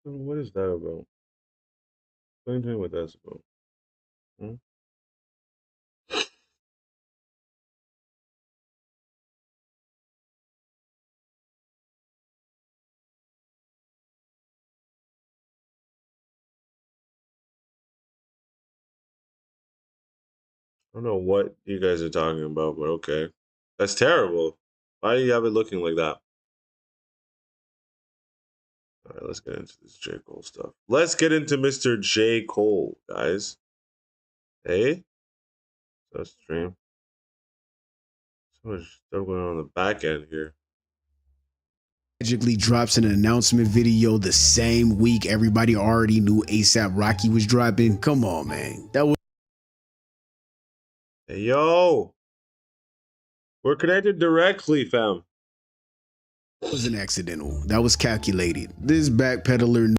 What is that about? Explain to me what that's about. Hmm? I don't know what you guys are talking about, but okay. That's terrible. Why do you have it looking like that? All right, let's get into this J. Cole stuff. Let's get into Mr. J. Cole, guys. Hey? So stream. So much stuff going on the back end here. Magically drops an announcement video the same week everybody already knew ASAP Rocky was dropping. Come on, man. That Hey, yo! We're connected directly, fam. wasn't accidental. That was calculated. This backpedaler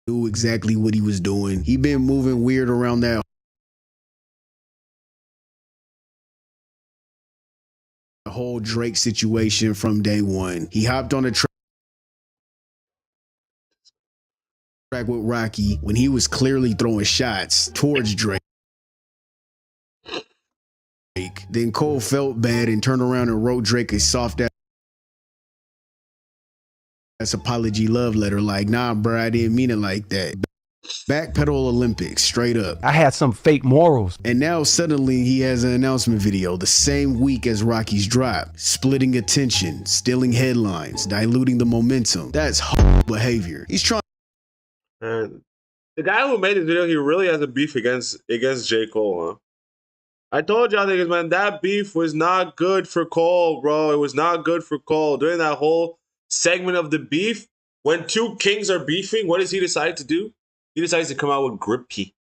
knew exactly what he was doing. He been moving weird around that whole Drake situation from day one. He hopped on a track with Rocky when he was clearly throwing shots towards Drake. Then Cole felt bad and turned around and wrote Drake a soft ass apology love letter like, nah, bro, I didn't mean it like that. Backpedal Olympics, straight up. I had some fake morals. And now suddenly he has an announcement video the same week as Rocky's drop, splitting attention, stealing headlines, diluting the momentum. That's behavior. He's trying. And the guy who made this video, he really has a beef against J. Cole, huh? I told y'all niggas, man, that beef was not good for Cole, bro. It was not good for Cole. During that whole segment of the beef, when two kings are beefing, what does he decide to do? He decides to come out with grippy.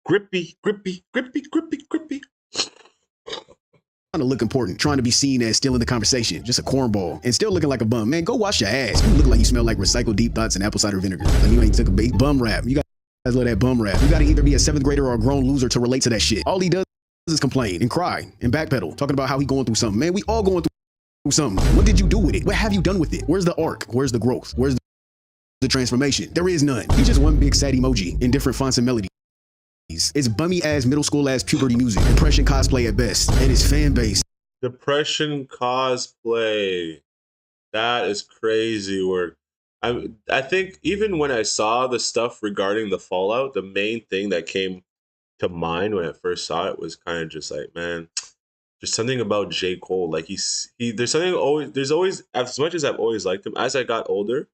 Grippy, grippy, grippy, grippy, grippy. Trying to look important, trying to be seen as still in the conversation, just a cornball, and still looking like a bum. Man, go wash your ass. You look like you smell like recycled deep thoughts and apple cider vinegar. Like you ain't took a bait. Bum rap. You guys love that bum rap. You gotta either be a 7th grader or a grown loser to relate to that shit. All he does is complain and cry and backpedal, talking about how he going through something. Man, we all going through something. What did you do with it? What have you done with it? Where's the arc? Where's the growth? Where's the transformation? There is none. He's just one big sad emoji in different fonts and melodies. It's bummy ass middle school ass puberty music, depression cosplay at best, and his fan base. Depression cosplay. That is crazy work. I think even when I saw the stuff regarding the Fallout, the main thing that came to mind when I first saw it was kind of just like, man, there's something about J. Cole. Like there's always, as much as I've always liked him, as I got older,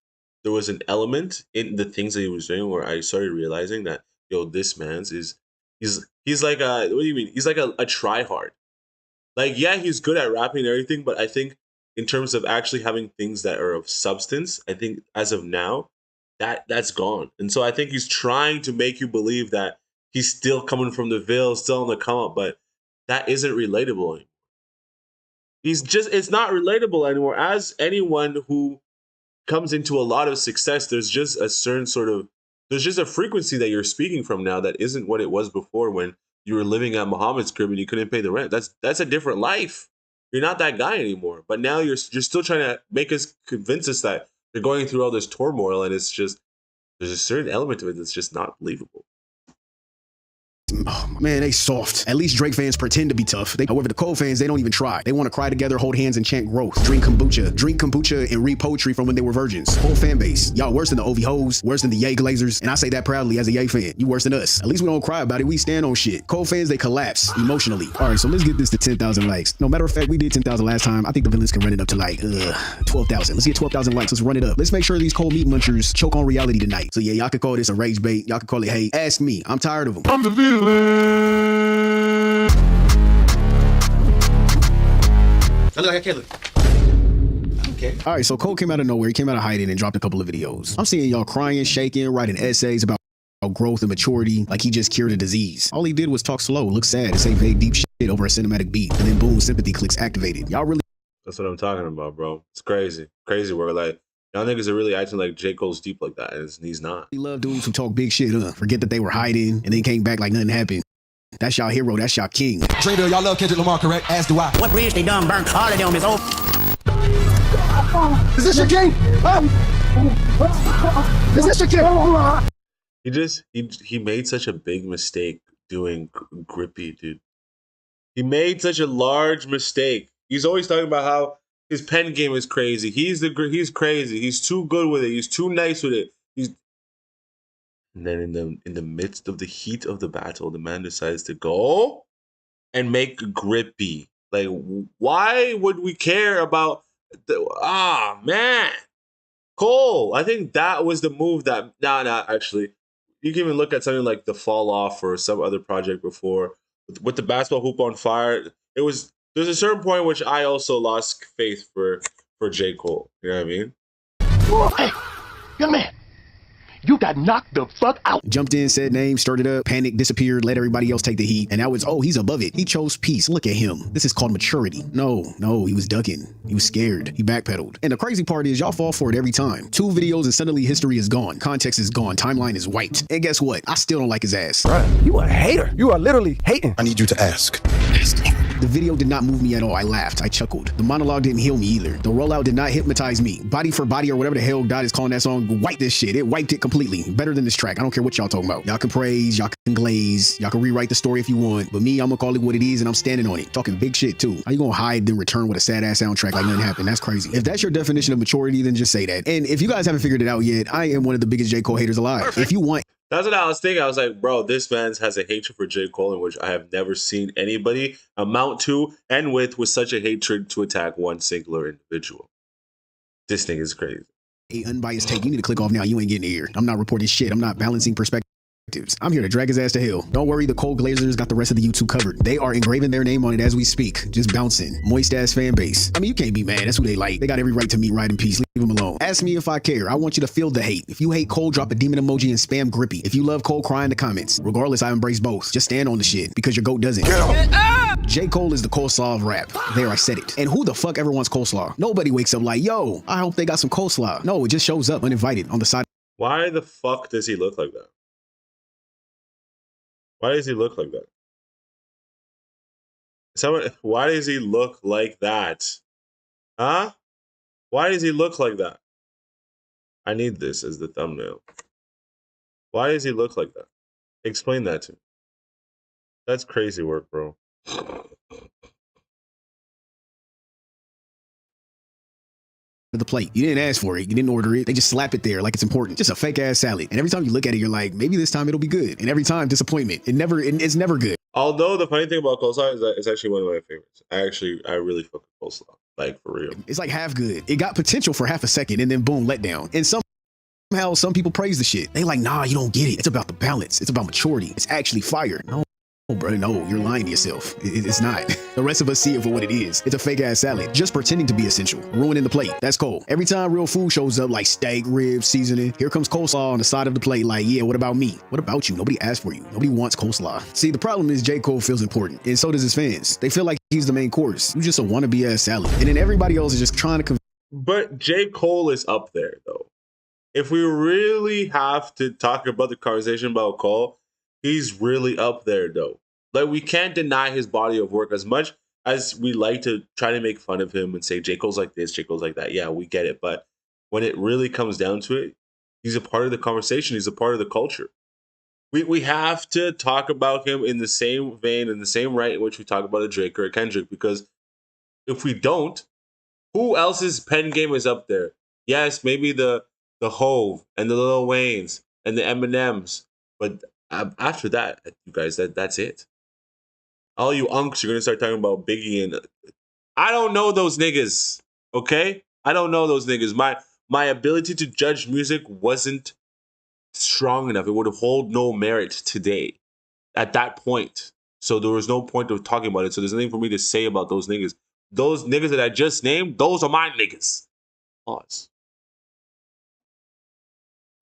there was an element in the things that he was doing where I started realizing that, yo, this man's he's like what do you mean? He's like a try-hard. Like, yeah, he's good at rapping and everything, but I think in terms of actually having things that are of substance, I think as of now, that's gone. And so I think he's trying to make you believe that he's still coming from the Ville, still on the come up, but that isn't relatable anymore. It's not relatable anymore. As anyone who comes into a lot of success, there's just a certain there's just a frequency that you're speaking from now that isn't what it was before when you were living at Muhammad's crib and you couldn't pay the rent. That's a different life. You're not that guy anymore. But now you're still trying to convince us that you're going through all this turmoil, and it's just there's a certain element of it that's just not believable. Oh, man, they soft. At least Drake fans pretend to be tough. However, the Cole fans, they don't even try. They want to cry together, hold hands, and chant growth. Drink kombucha, and read poetry from when they were virgins. Whole fan base. Y'all worse than the OV hoes, worse than the Ye Glazers, and I say that proudly as a Ye fan. You worse than us. At least we don't cry about it. We stand on shit. Cole fans, they collapse emotionally. All right, so let's get this to 10,000 likes. No matter of fact, we did 10,000 last time. I think the villains can run it up to like 12,000. Let's get 12,000 likes. Let's run it up. Let's make sure these Cole meat munchers choke on reality tonight. So yeah, y'all could call this a rage bait. Y'all could call it hate. Ask me. I'm tired of them. I'm the villain. I look like a killer. Okay. All right, so Cole came out of nowhere. He came out of hiding and dropped a couple of videos. I'm seeing y'all crying, shaking, writing essays about growth and maturity like he just cured a disease. All he did was talk slow, look sad, and say vague deep shit over a cinematic beat. And then boom, sympathy clicks activated. Y'all really... That's what I'm talking about, bro. It's crazy. Crazy where like y'all niggas are really acting like J. Cole's deep like that, and he's not. We love dudes who talk big shit, forget that they were hiding and then came back like nothing happened. That's y'all hero, that's y'all king. Trader, y'all love Kendrick Lamar, correct? As do I. What bridge they done burnt? All of them is over. Is this your king? He made such a big mistake doing grippy, dude. He made such a large mistake. He's always talking about how his pen game is crazy. He's crazy. He's too good with it. He's too nice with it. And then in the midst of the heat of the battle, the man decides to go and make grippy. Like, why would we care about man. Cole, I think that was the move that actually. You can even look at something like the Fall Off or some other project before with the basketball hoop on fire. There's a certain point which I also lost faith for J. Cole. You know what I mean? Hey, young man, you got knocked the fuck out. Jumped in, said name, started up, panic, disappeared, let everybody else take the heat. And now it's, oh, he's above it. He chose peace. Look at him. This is called maturity. No, he was ducking. He was scared. He backpedaled. And the crazy part is y'all fall for it every time. 2 videos and suddenly history is gone. Context is gone. Timeline is wiped. And guess what? I still don't like his ass. Bruh, you a hater. You are literally hating. I need you to ask. The video did not move me at all. I laughed. I chuckled. The monologue didn't heal me either. The rollout did not hypnotize me. Body for Body or whatever the hell God is calling that song, wiped this shit. It wiped it completely. Better than this track. I don't care what y'all talking about. Y'all can praise, y'all can glaze, y'all can rewrite the story if you want. But me, I'm gonna call it what it is and I'm standing on it. Talking big shit too. How you gonna hide then return with a sad ass soundtrack like nothing happened? That's crazy. If that's your definition of maturity, then just say that. And if you guys haven't figured it out yet, I am one of the biggest J. Cole haters alive. Perfect. If you want That's what I was thinking. I was like, bro, this man has a hatred for J. Cole in which I have never seen anybody amount to and with such a hatred to attack one singular individual. This thing is crazy. a unbiased take, you need to click off now. You ain't getting here. I'm not reporting shit. I'm not balancing perspectives. I'm here to drag his ass to hell. Don't worry, the Cole Glazers got the rest of the YouTube covered. They are engraving their name on it as we speak. Just bouncing. Moist ass fan base. I mean, you can't be mad. That's who they like. They got every right to meet right in peace. Leave them alone. Ask me if I care. I want you to feel the hate. If you hate Cole, drop a demon emoji and spam grippy. If you love Cole, cry in the comments. Regardless, I embrace both. Just stand on the shit because your goat doesn't. J. Cole is the coleslaw of rap. There, I said it. And who the fuck ever wants coleslaw? Nobody wakes up like, yo, I hope they got some coleslaw. No, it just shows up uninvited on the side. Why the fuck does he look like that? Why does he look like that? Why does he look like that? Huh? Why does he look like that? I need this as the thumbnail. Why does he look like that? Explain that to me. That's crazy work, bro. The plate. You didn't ask for it. You didn't order it. They just slap it there like it's important. Just a fake ass salad. And every time you look at it, you're like, maybe this time it'll be good. And every time, disappointment. It's never good. Although the funny thing about coleslaw is that it's actually one of my favorites. I really fuck with coleslaw. Like, for real. It's like half good. It got potential for half a second and then boom, let down. And somehow some people praise the shit. They like, nah, you don't get it. It's about the balance. It's about maturity. It's actually fire. No, bro, no, you're lying to yourself. It's not. The rest of us see it for what it is. It's a fake ass salad, just pretending to be essential, ruining the plate. That's Cole. Every time real food shows up like steak, ribs, seasoning, here comes coleslaw on the side of the plate like, yeah, what about me? What about you? Nobody asked for you. Nobody wants coleslaw. See, the problem is J. Cole feels important, and so does his fans. They feel like he's the main course. You just a wannabe ass salad. And then everybody else is just trying to But J. Cole is up there, though. If we really have to talk about the conversation about Cole, he's really up there, though. Like, we can't deny his body of work as much as we like to try to make fun of him and say, J. Cole's like this, J. Cole's like that. Yeah, we get it. But when it really comes down to it, he's a part of the conversation. He's a part of the culture. We have to talk about him in the same vein, in the same right in which we talk about a Drake or a Kendrick, because if we don't, who else's pen game is up there? Yes, maybe the Hove and the Lil Waynes and the Eminems. But after that, you guys, that's it. All you unks are going to start talking about Biggie and I don't know those niggas, okay? I don't know those niggas. My ability to judge music wasn't strong enough. It would have hold no merit today at that point. So there was no point of talking about it. So there's nothing for me to say about those niggas. Those niggas that I just named, those are my niggas. Pause.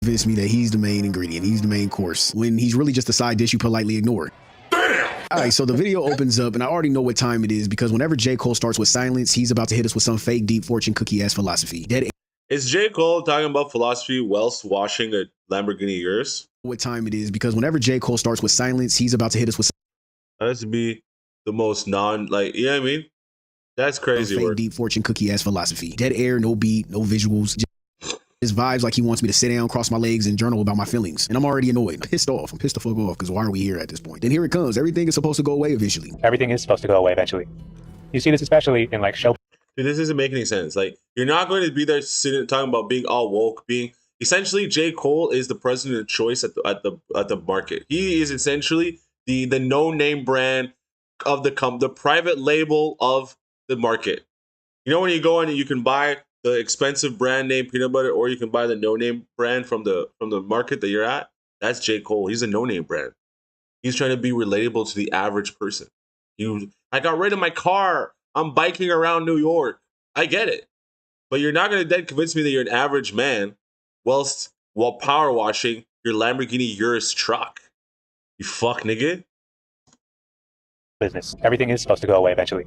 convince me that he's the main ingredient. He's the main course when he's really just a side dish you politely ignore. All right, so the video opens up, and I already know what time it is because whenever J. Cole starts with silence, he's about to hit us with some fake deep fortune cookie-ass philosophy. Dead. Is J. Cole talking about philosophy whilst washing a Lamborghini Urus? What time it is because whenever J. Cole starts with silence, he's about to hit us with That has to be the most you know what I mean? That's crazy fake work. deep fortune cookie-ass philosophy. Dead air, no beat, no visuals. His vibes like he wants me to sit down, cross my legs, and journal about my feelings. And I'm already annoyed. I'm pissed off. I'm pissed the fuck off because why are we here at this point? Then here it comes. Everything is supposed to go away eventually. Everything is supposed to go away eventually. You see this especially in like show. Dude, this doesn't make any sense. Like, you're not going to be there sitting talking about being all woke, being essentially J. Cole is the president of choice at the market. He is essentially the no-name brand of the private label of the market. You know, when you go in and you can buy the expensive brand name peanut butter, or you can buy the no-name brand from the market that you're at. That's J. Cole. He's a no-name brand. He's trying to be relatable to the average person. I got rid of my car. I'm biking around New York. I get it. But you're not going to then convince me that you're an average man while power washing your Lamborghini Urus truck. You fuck nigga. Business. Everything is supposed to go away eventually.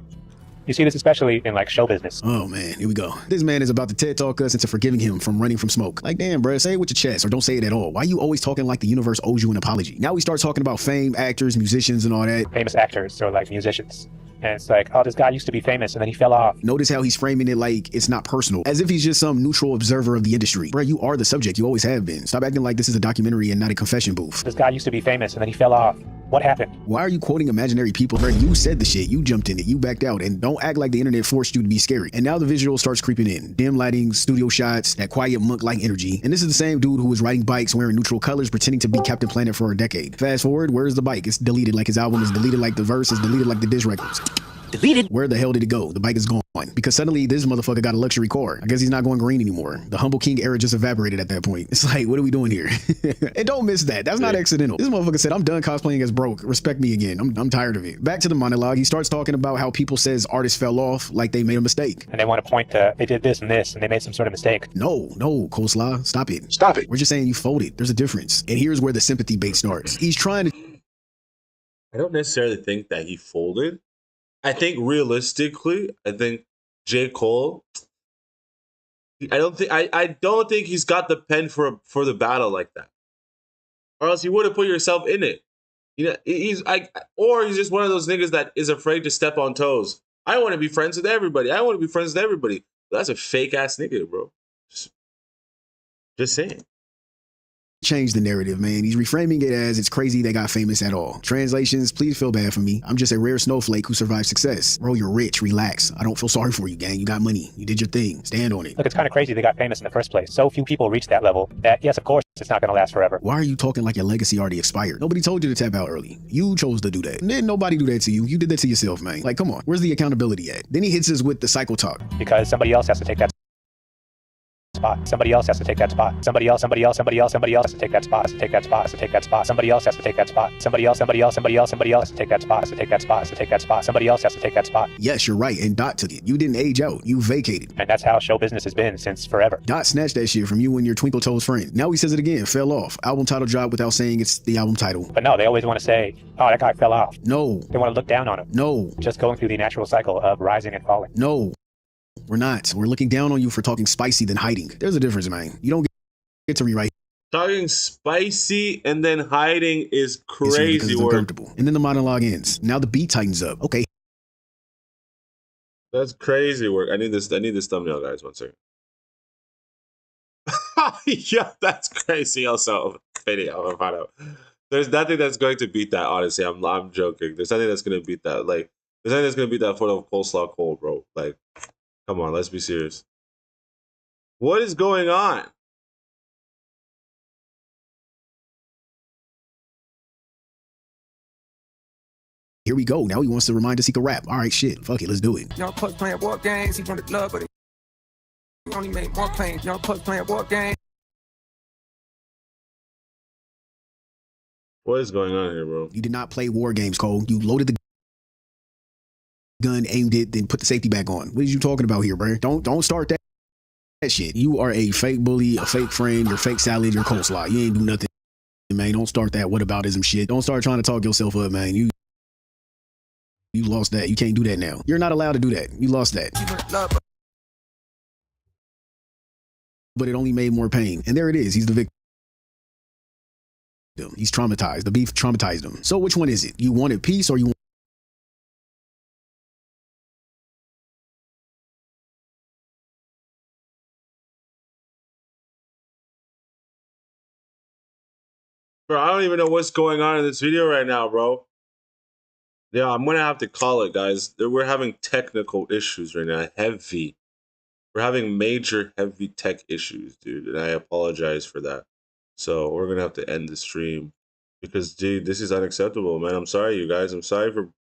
You see this especially in like show business. Oh man, here we go. This man is about to TED talk us into forgiving him from running from smoke. Like, damn, bro, say it with your chest or don't say it at all. Why you always talking like the universe owes you an apology? Now we start talking about fame, actors, musicians, and all that. Famous actors or like musicians. And it's like, oh, this guy used to be famous and then he fell off. Notice how he's framing it like it's not personal, as if he's just some neutral observer of the industry. Bro, you are the subject. You always have been. Stop acting like this is a documentary and not a confession booth. This guy used to be famous and then he fell off. What happened? Why are you quoting imaginary people? Bro, you said the shit. You jumped in it. You backed out. And don't act like the internet forced you to be scary. And now the visual starts creeping in. Dim lighting, studio shots, that quiet monk-like energy. And this is the same dude who was riding bikes wearing neutral colors, pretending to be Captain Planet for a decade. Fast forward, where's the bike? It's deleted like his album is deleted, like the verse is deleted, like the diss records. Deleted. Where the hell did it go? The bike is gone. Because suddenly this motherfucker got a luxury car. I guess he's not going green anymore. The humble king era just evaporated at that point. It's like, what are we doing here? And don't miss that. That's not accidental. This motherfucker said, I'm done cosplaying as broke. Respect me again. I'm tired of it. Back to the monologue. He starts talking about how people says artists fell off like they made a mistake. And they want to point to, they did this and this and they made some sort of mistake. No, Coleslaw. Stop it. Stop it. We're just saying you folded. There's a difference. And here's where the sympathy bait starts. He's trying to... I don't necessarily think that he folded. I think realistically, J. Cole, I don't think he's got the pen for the battle like that. Or else he would have put yourself in it. You know, he's just one of those niggas that is afraid to step on toes. I want to be friends with everybody. That's a fake ass nigga, bro. Just saying. Change the narrative, man. He's reframing it as it's crazy they got famous at all. Translations, please feel bad for me. I'm just a rare snowflake who survived success. Bro, you're rich. Relax. I don't feel sorry for you, gang. You got money. You did your thing. Stand on it. Look, it's kind of crazy they got famous in the first place. So few people reach that level that, yes, of course, it's not going to last forever. Why are you talking like your legacy already expired? Nobody told you to tap out early. You chose to do that. Didn't nobody do that to you. You did that to yourself, man. Like, come on. Where's the accountability at? Then he hits us with the cycle talk. Because somebody else has to take that spot. Somebody else has to take that spot. Somebody else has to take that spot. Somebody else has to take that spot. Somebody else has to take that spot. Somebody else has to take that spot. Yes, you're right. And Dot took it. You didn't age out. You vacated. And that's how show business has been since forever. Dot snatched that shit from you and your twinkle toes friend. Now he says it again. Fell off. Album title drop without saying it's the album title. But no, they always want to say, oh, that guy fell off. No. They want to look down on him. No. Just going through the natural cycle of rising and falling. No. We're not. We're looking down on you for talking spicy than hiding. There's a difference, man. You don't get to rewrite. Talking spicy and then hiding is crazy work. Uncomfortable. And then the monologue ends. Now the beat tightens up. Okay. That's crazy work. I need this thumbnail, guys. 1 second. Yeah, that's crazy. Also, video. Find out. There's nothing that's going to beat that. Honestly, I'm joking. There's nothing that's going to beat that. Like, there's nothing that's going to beat that photo of Coleslaw Cole, bro. Like, come on, let's be serious. What is going on? Here we go. Now he wants to remind us he can rap. All right, shit. Fuck it. Let's do it. Young Puck playing war games. He wanted love, but he only made more claims. Young Puck playing war games. What is going on here, bro? You did not play war games, Cole. You loaded the gun, aimed it, then put the safety back on. What are you talking about here, bro? Don't start that shit. You are a fake bully, a fake friend, you're fake salad, you're coleslaw. You ain't do nothing, man. Don't start that whataboutism shit. Don't start trying to talk yourself up, man. You lost that. You can't do that now. You're not allowed to do that. You lost that. But it only made more pain. And there it is. He's the victim. He's traumatized. The beef traumatized him. So which one is it? You wanted peace or you Bro, I don't even know what's going on in this video right now, bro. Yeah, I'm gonna have to call it, guys. We're having technical issues right now. Heavy. We're having major heavy tech issues, dude, and I apologize for that. So we're gonna have to end the stream because, dude, this is unacceptable, man. I'm sorry, you guys. I'm sorry for